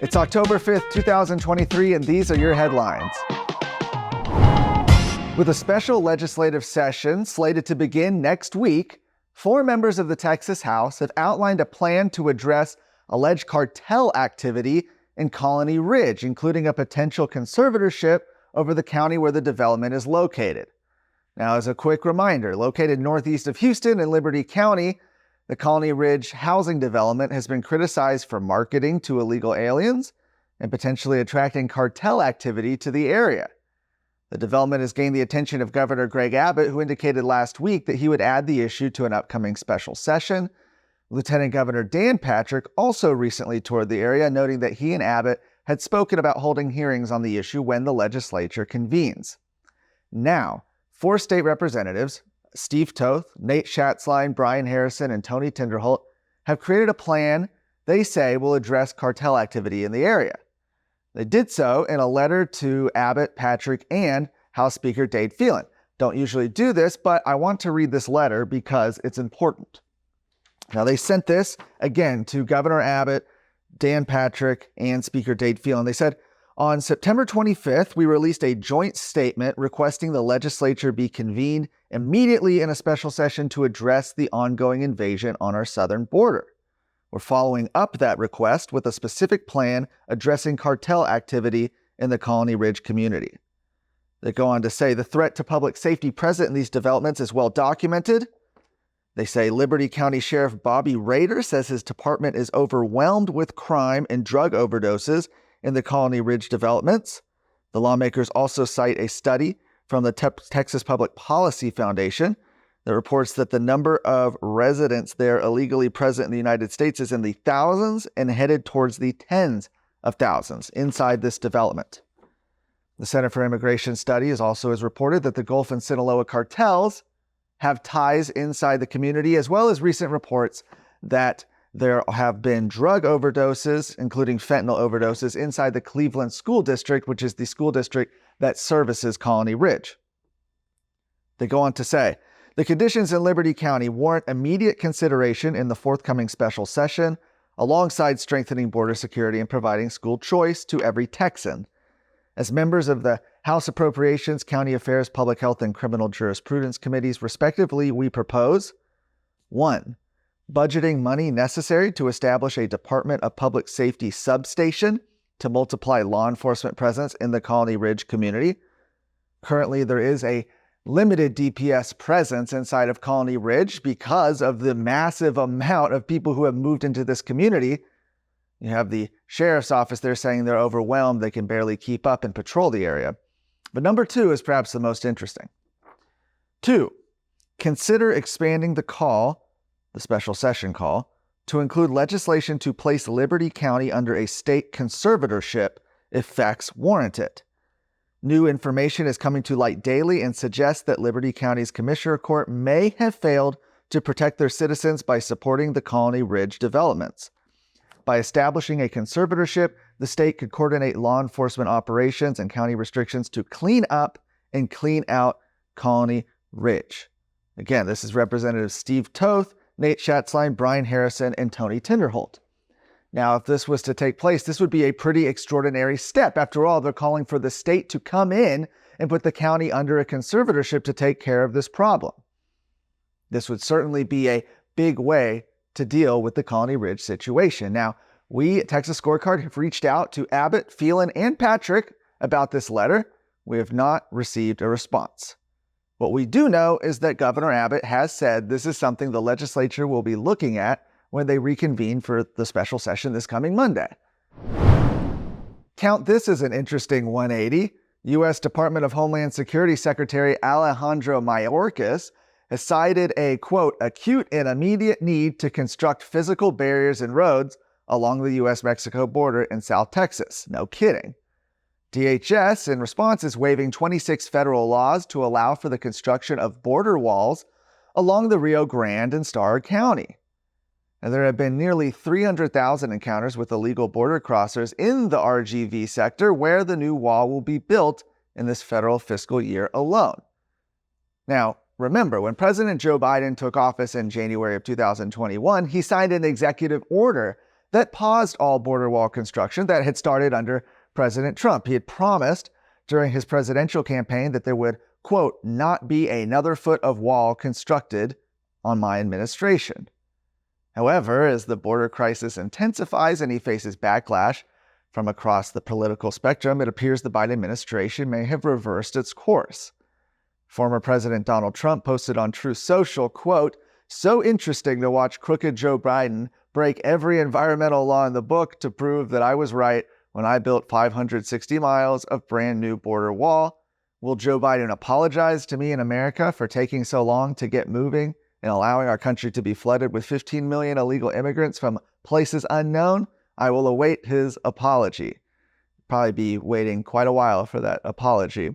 It's October 5th, 2023, and these are your headlines. With a special legislative session slated to begin next week, 4 members of the Texas House have outlined a plan to address alleged cartel activity in Colony Ridge, including a potential conservatorship over the county where the development is located. Now, as a quick reminder, located northeast of Houston in Liberty County, the Colony Ridge housing development has been criticized for marketing to illegal aliens and potentially attracting cartel activity to the area. The development has gained the attention of Governor Greg Abbott, who indicated last week that he would add the issue to an upcoming special session. Lieutenant Governor Dan Patrick also recently toured the area, noting that he and Abbott had spoken about holding hearings on the issue when the legislature convenes. Now, 4 state representatives, Steve Toth, Nate Schatzline, Brian Harrison, and Tony Tinderholt, have created a plan they say will address cartel activity in the area. They did so in a letter to Abbott, Patrick, and House Speaker Dade Phelan. Don't usually do this, but I want to read this letter because it's important. Now, they sent this, again, to Governor Abbott, Dan Patrick, and Speaker Dade Phelan. They said, on September 25th, we released a joint statement requesting the legislature be convened immediately in a special session to address the ongoing invasion on our southern border. We're following up that request with a specific plan addressing cartel activity in the Colony Ridge community. They go on to say the threat to public safety present in these developments is well documented. They say Liberty County Sheriff Bobby Rader says his department is overwhelmed with crime and drug overdoses in the Colony Ridge developments. The lawmakers also cite a study from the Texas Public Policy Foundation that reports that the number of residents there illegally present in the United States is in the thousands and headed towards the tens of thousands inside this development. The Center for Immigration Studies also has reported that the Gulf and Sinaloa cartels have ties inside the community, as well as recent reports that there have been drug overdoses, including fentanyl overdoses, inside the Cleveland School District, which is the school district that services Colony Ridge. They go on to say, the conditions in Liberty County warrant immediate consideration in the forthcoming special session, alongside strengthening border security and providing school choice to every Texan. As members of the House Appropriations, County Affairs, Public Health, and Criminal Jurisprudence Committees, respectively, we propose 1. Budgeting money necessary to establish a Department of Public Safety substation to multiply law enforcement presence in the Colony Ridge community. Currently, there is a limited DPS presence inside of Colony Ridge because of the massive amount of people who have moved into this community. You have the sheriff's office there saying they're overwhelmed, they can barely keep up and patrol the area. But number 2 is perhaps the most interesting. 2, consider expanding the special session call, to include legislation to place Liberty County under a state conservatorship if facts warrant it. New information is coming to light daily and suggests that Liberty County's Commissioner Court may have failed to protect their citizens by supporting the Colony Ridge developments. By establishing a conservatorship, the state could coordinate law enforcement operations and county restrictions to clean up and clean out Colony Ridge. Again, this is Representative Steve Toth, Nate Schatzline, Brian Harrison, and Tony Tinderholt. Now, if this was to take place, this would be a pretty extraordinary step. After all, they're calling for the state to come in and put the county under a conservatorship to take care of this problem. This would certainly be a big way to deal with the Colony Ridge situation. Now, we at Texas Scorecard have reached out to Abbott, Phelan, and Patrick about this letter. We have not received a response. What we do know is that Governor Abbott has said this is something the legislature will be looking at when they reconvene for the special session this coming Monday. Count this as an interesting 180. U.S. Department of Homeland Security Secretary Alejandro Mayorkas has cited a, quote, acute and immediate need to construct physical barriers and roads along the U.S.-Mexico border in South Texas. No kidding. DHS, in response, is waiving 26 federal laws to allow for the construction of border walls along the Rio Grande and Starr County. And there have been nearly 300,000 encounters with illegal border crossers in the RGV sector, where the new wall will be built in this federal fiscal year alone. Now, remember, when President Joe Biden took office in January of 2021, he signed an executive order that paused all border wall construction that had started under President Trump. He had promised during his presidential campaign that there would, quote, not be another foot of wall constructed on my administration. However, as the border crisis intensifies and he faces backlash from across the political spectrum, it appears the Biden administration may have reversed its course. Former President Donald Trump posted on Truth Social, quote, so interesting to watch crooked Joe Biden break every environmental law in the book to prove that I was right when I built 560 miles of brand new border wall. Will Joe Biden apologize to me in America for taking so long to get moving and allowing our country to be flooded with 15 million illegal immigrants from places unknown? I will await his apology. Probably be waiting quite a while for that apology.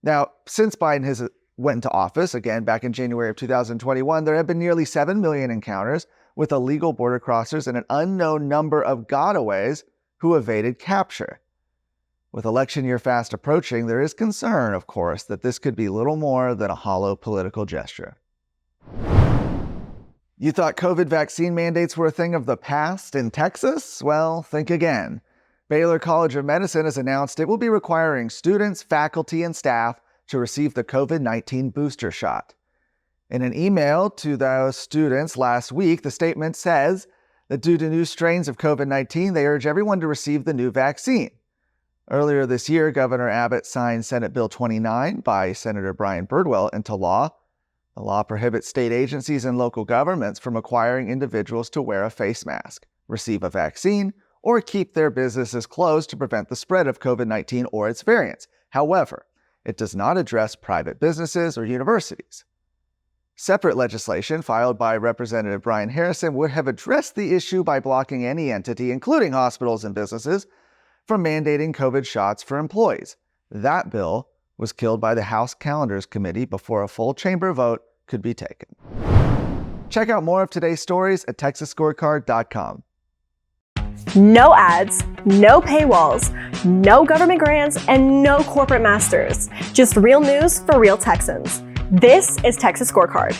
Now, since Biden has went into office, again back in January of 2021, there have been nearly 7 million encounters with illegal border crossers and an unknown number of gotaways who evaded capture. With election year fast approaching, there is concern, of course, that this could be little more than a hollow political gesture. You thought COVID vaccine mandates were a thing of the past in Texas? Well, think again. Baylor College of Medicine has announced it will be requiring students, faculty, and staff to receive the COVID-19 booster shot. In an email to those students last week, the statement says that due to new strains of COVID-19, they urge everyone to receive the new vaccine. Earlier this year, Governor Abbott signed Senate Bill 29 by Senator Brian Birdwell into law. The law prohibits state agencies and local governments from requiring individuals to wear a face mask, receive a vaccine, or keep their businesses closed to prevent the spread of COVID-19 or its variants. However, it does not address private businesses or universities. Separate legislation filed by Representative Brian Harrison would have addressed the issue by blocking any entity, including hospitals and businesses, from mandating COVID shots for employees. That bill was killed by the House Calendars Committee before a full chamber vote could be taken. Check out more of today's stories at TexasScorecard.com. No ads, no paywalls, no government grants, and no corporate masters. Just real news for real Texans. This is Texas Scorecard.